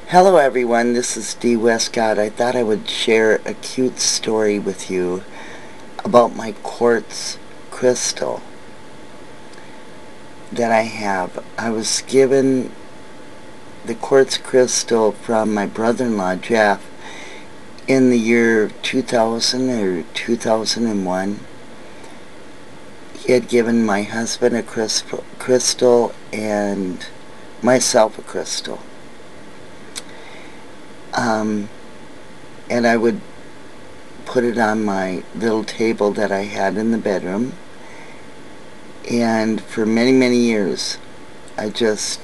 Hello everyone, this is Dee Westcott. I thought I would share a cute story with you about my quartz crystal that I have. I was given the quartz crystal from my brother-in-law Jeff in the year 2000 or 2001. He had given my husband a crystal and myself a crystal. And I would put it on my little table that I had in the bedroom. And for many, many years, I just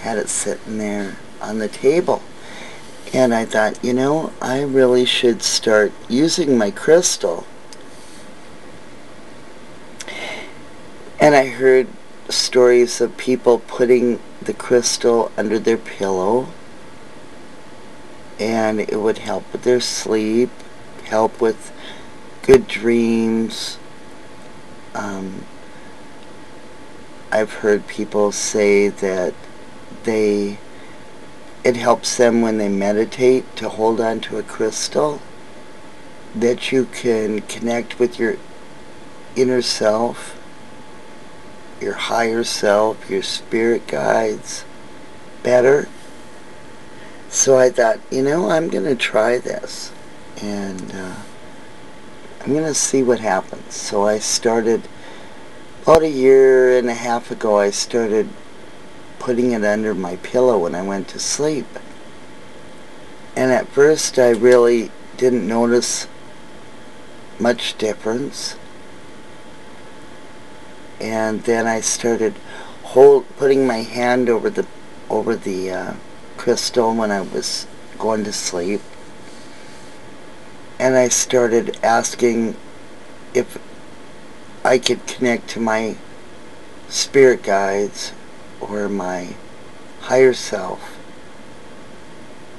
had it sitting there on the table. And I thought, you know, I really should start using my crystal. And I heard stories of people putting the crystal under their pillow, and it would help with their sleep, help with good dreams. I've heard people say that it helps them when they meditate to hold on to a crystal, that you can connect with your inner self, your higher self, your spirit guides better. So I thought, you know, I'm going to try this, and I'm going to see what happens. So I started, about a year and a half ago, I started putting it under my pillow when I went to sleep. And at first I really didn't notice much difference. And then I started putting my hand over the crystal when I was going to sleep, and I started asking if I could connect to my spirit guides or my higher self.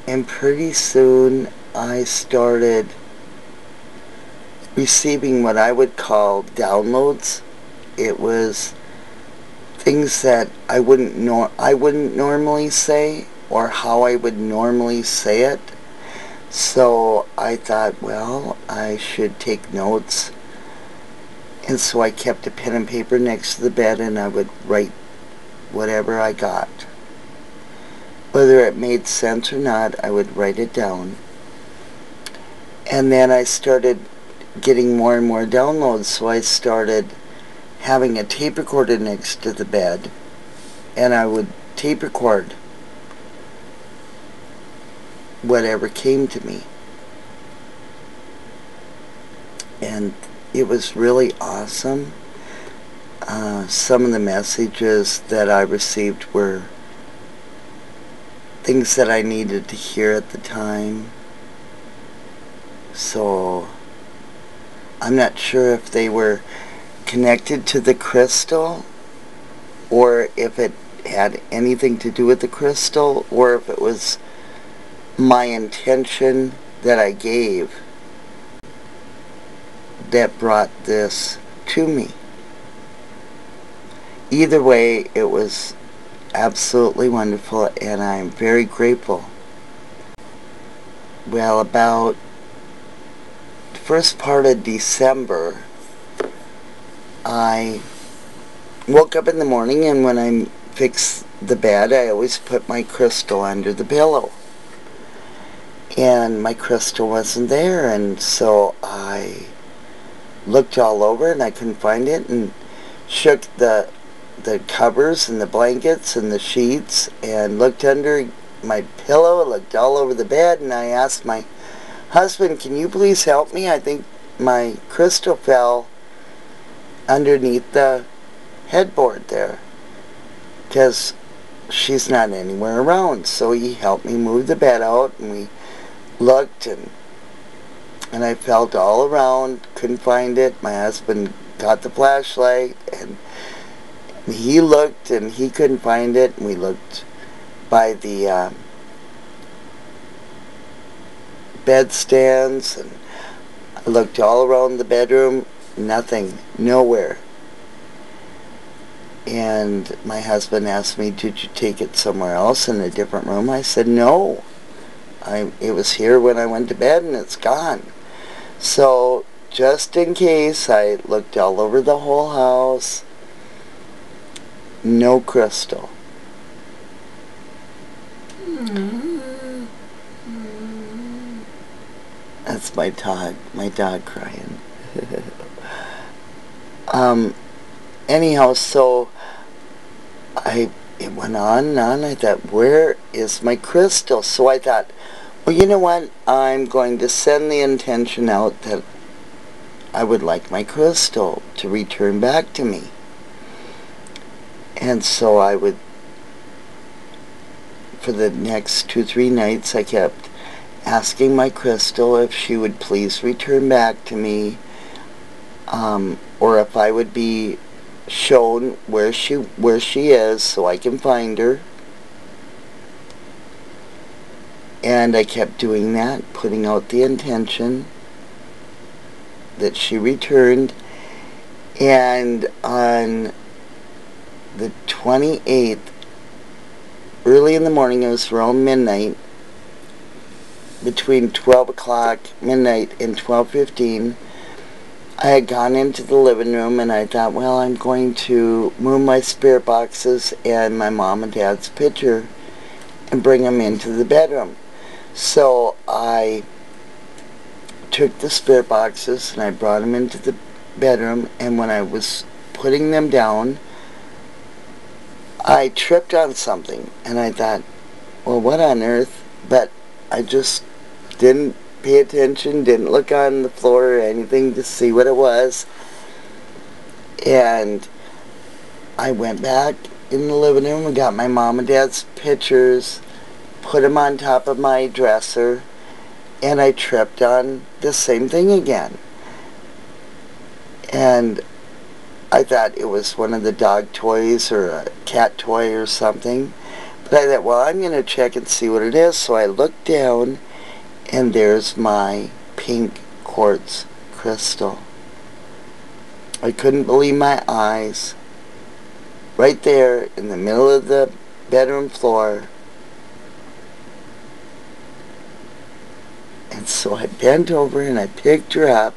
And pretty soon I started receiving what I would call downloads. It was things that I wouldn't normally say, or how I would normally say it. So I thought, well, I should take notes. And so I kept a pen and paper next to the bed, and I would write whatever I got. Whether it made sense or not, I would write it down. And then I started getting more and more downloads, so I started having a tape recorder next to the bed, and I would tape record whatever came to me. And it was really awesome. Some of the messages that I received were things that I needed to hear at the time. So I'm not sure if they were connected to the crystal, or if it had anything to do with the crystal, or if it was my intention that I gave that brought this to me. Either way, it was absolutely wonderful, and I'm very grateful. Well, about the first part of December, I woke up in the morning, and when I fix the bed, I always put my crystal under the pillow. And my crystal wasn't there, and so I looked all over and I couldn't find it, and shook the covers and the blankets and the sheets and looked under my pillow, looked all over the bed, and I asked my husband, can you please help me? I think my crystal fell underneath the headboard there, because she's not anywhere around. So he helped me move the bed out, and we looked, and I felt all around, couldn't find it. My husband got the flashlight, and he looked, and he couldn't find it, and we looked by the bedstands, and I looked all around the bedroom, nothing, nowhere. And my husband asked me, did you take it somewhere else in a different room? I said, no. It was here when I went to bed and it's gone. So, just in case, I looked all over the whole house. No crystal. That's my dog crying. Anyhow, so it went on and on. I thought, where is my crystal? So I thought, well, you know what? I'm going to send the intention out that I would like my crystal to return back to me. And so I would, for the next 2-3 nights, I kept asking my crystal if she would please return back to me, or if I would be shown where she is so I can find her. And I kept doing that, putting out the intention that she returned. And on the 28th, early in the morning, it was around midnight, between 12 o'clock, midnight, and 12:15, I had gone into the living room and I thought, well, I'm going to move my spirit boxes and my mom and dad's picture and bring them into the bedroom. So I took the spirit boxes and I brought them into the bedroom, and when I was putting them down, I tripped on something and I thought, well, what on earth? But I just didn't pay attention, didn't look on the floor or anything to see what it was. And I went back in the living room and got my mom and dad's pictures, put them on top of my dresser, and I tripped on the same thing again. And I thought it was one of the dog toys or a cat toy or something. But I thought, well, I'm going to check and see what it is. So I looked down, and there's my pink quartz crystal. I couldn't believe my eyes. Right there in the middle of the bedroom floor. And so I bent over and I picked her up,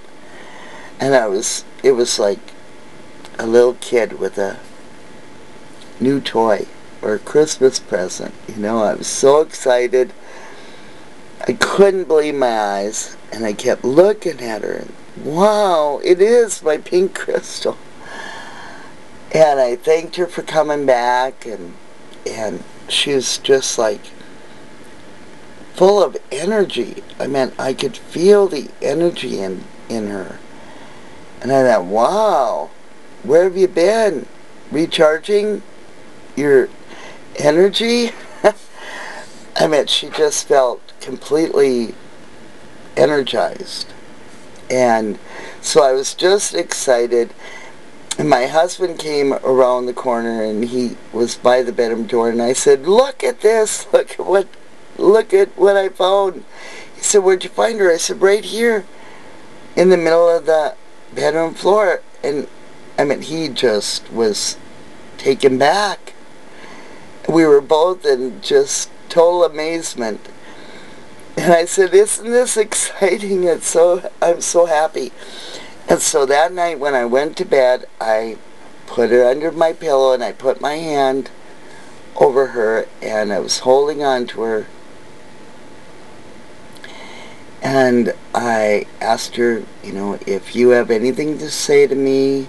and it was like a little kid with a new toy or a Christmas present. You know, I was so excited. I couldn't believe my eyes, and I kept looking at her, and wow, it is my pink crystal. And I thanked her for coming back, and she was just like full of energy. I mean, I could feel the energy in her. And I thought, wow, where have you been? Recharging your energy? I mean, she just felt completely energized. And so I was just excited. And my husband came around the corner and he was by the bedroom door, and I said, look at this, look at what I found. He said, where'd you find her? I said, right here in the middle of the bedroom floor. And I mean, he just was taken back. We were both in just total amazement. And I said, isn't this exciting? I'm so happy. And so that night when I went to bed, I put her under my pillow and I put my hand over her and I was holding on to her. And I asked her, you know, if you have anything to say to me, you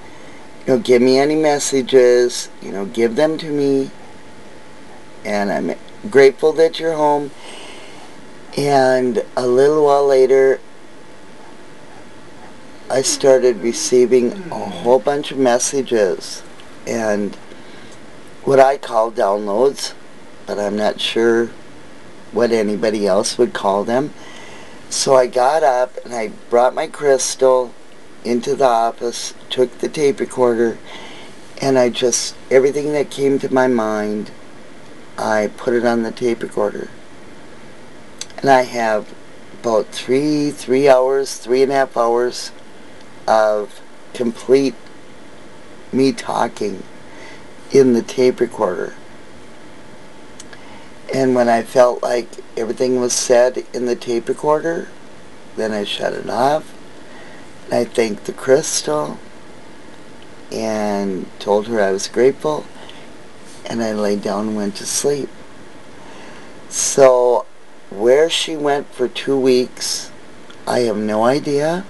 know, give me any messages, you know, give them to me. And I'm grateful that you're home. And a little while later, I started receiving a whole bunch of messages and what I call downloads, but I'm not sure what anybody else would call them. So I got up and I brought my crystal into the office, took the tape recorder, and everything that came to my mind, I put it on the tape recorder. And I have about 3.5 hours of complete me talking in the tape recorder. And when I felt like everything was said in the tape recorder, then I shut it off. And I thanked the crystal and told her I was grateful. And I laid down and went to sleep. So where she went for 2 weeks, I have no idea.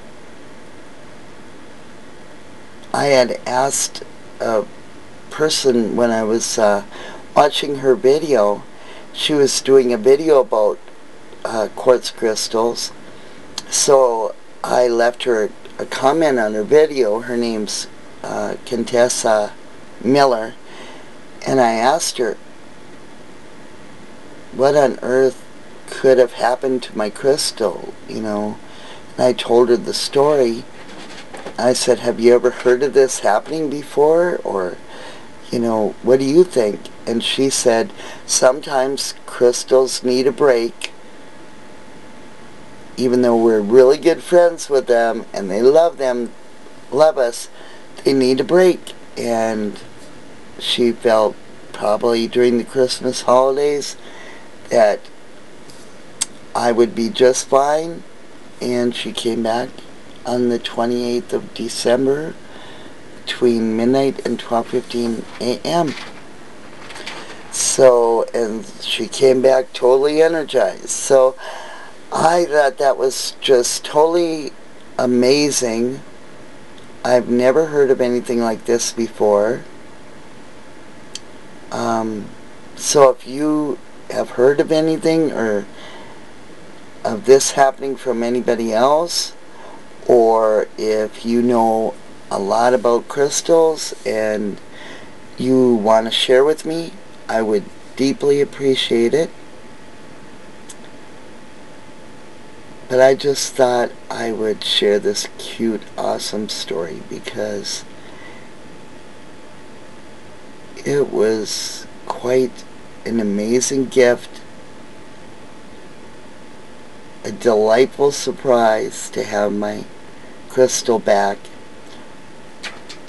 I had asked a person when I was watching her video. She was doing a video about quartz crystals. So I left her a comment on her video. Her name's Contessa Miller. And I asked her, what on earth could have happened to my crystal, you know? And I told her the story. I said, have you ever heard of this happening before? Or, you know, what do you think? And she said, sometimes crystals need a break. Even though we're really good friends with them and they love us, they need a break. And she felt probably during the Christmas holidays that I would be just fine. And she came back on the 28th of December between midnight and 12:15 a.m. So, and she came back totally energized. So I thought that was just totally amazing. I've never heard of anything like this before. So if you have heard of anything or of this happening from anybody else, or if you know a lot about crystals and you want to share with me, I would deeply appreciate it. But I just thought I would share this cute, awesome story because it was quite an amazing gift, a delightful surprise to have my crystal back,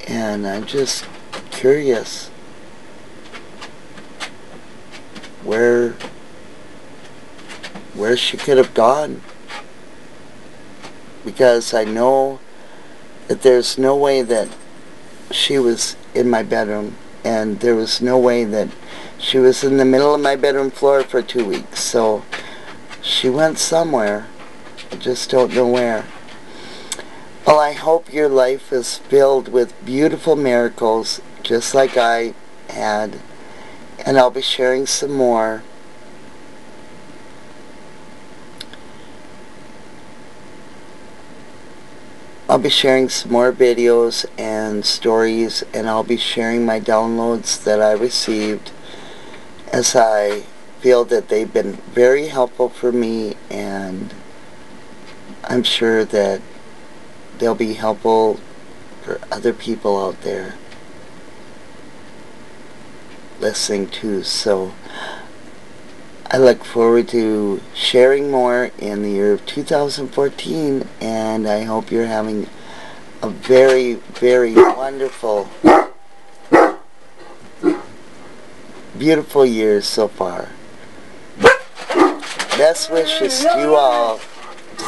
and I'm just curious where she could have gone, because I know that there's no way that she was in my bedroom, and there was no way that she was in the middle of my bedroom floor for 2 weeks. So she went somewhere. I just don't know where. Well, I hope your life is filled with beautiful miracles, just like I had. And I'll be sharing some more. I'll be sharing some more videos and stories, and I'll be sharing my downloads that I received, as I feel that they've been very helpful for me, and I'm sure that they'll be helpful for other people out there listening too. So I look forward to sharing more in the year of 2014, and I hope you're having a very, very wonderful, beautiful year so far. Best wishes to you all.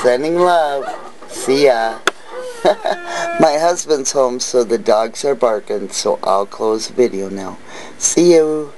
Sending love. See ya. My husband's home, so the dogs are barking, so I'll close the video now. See you.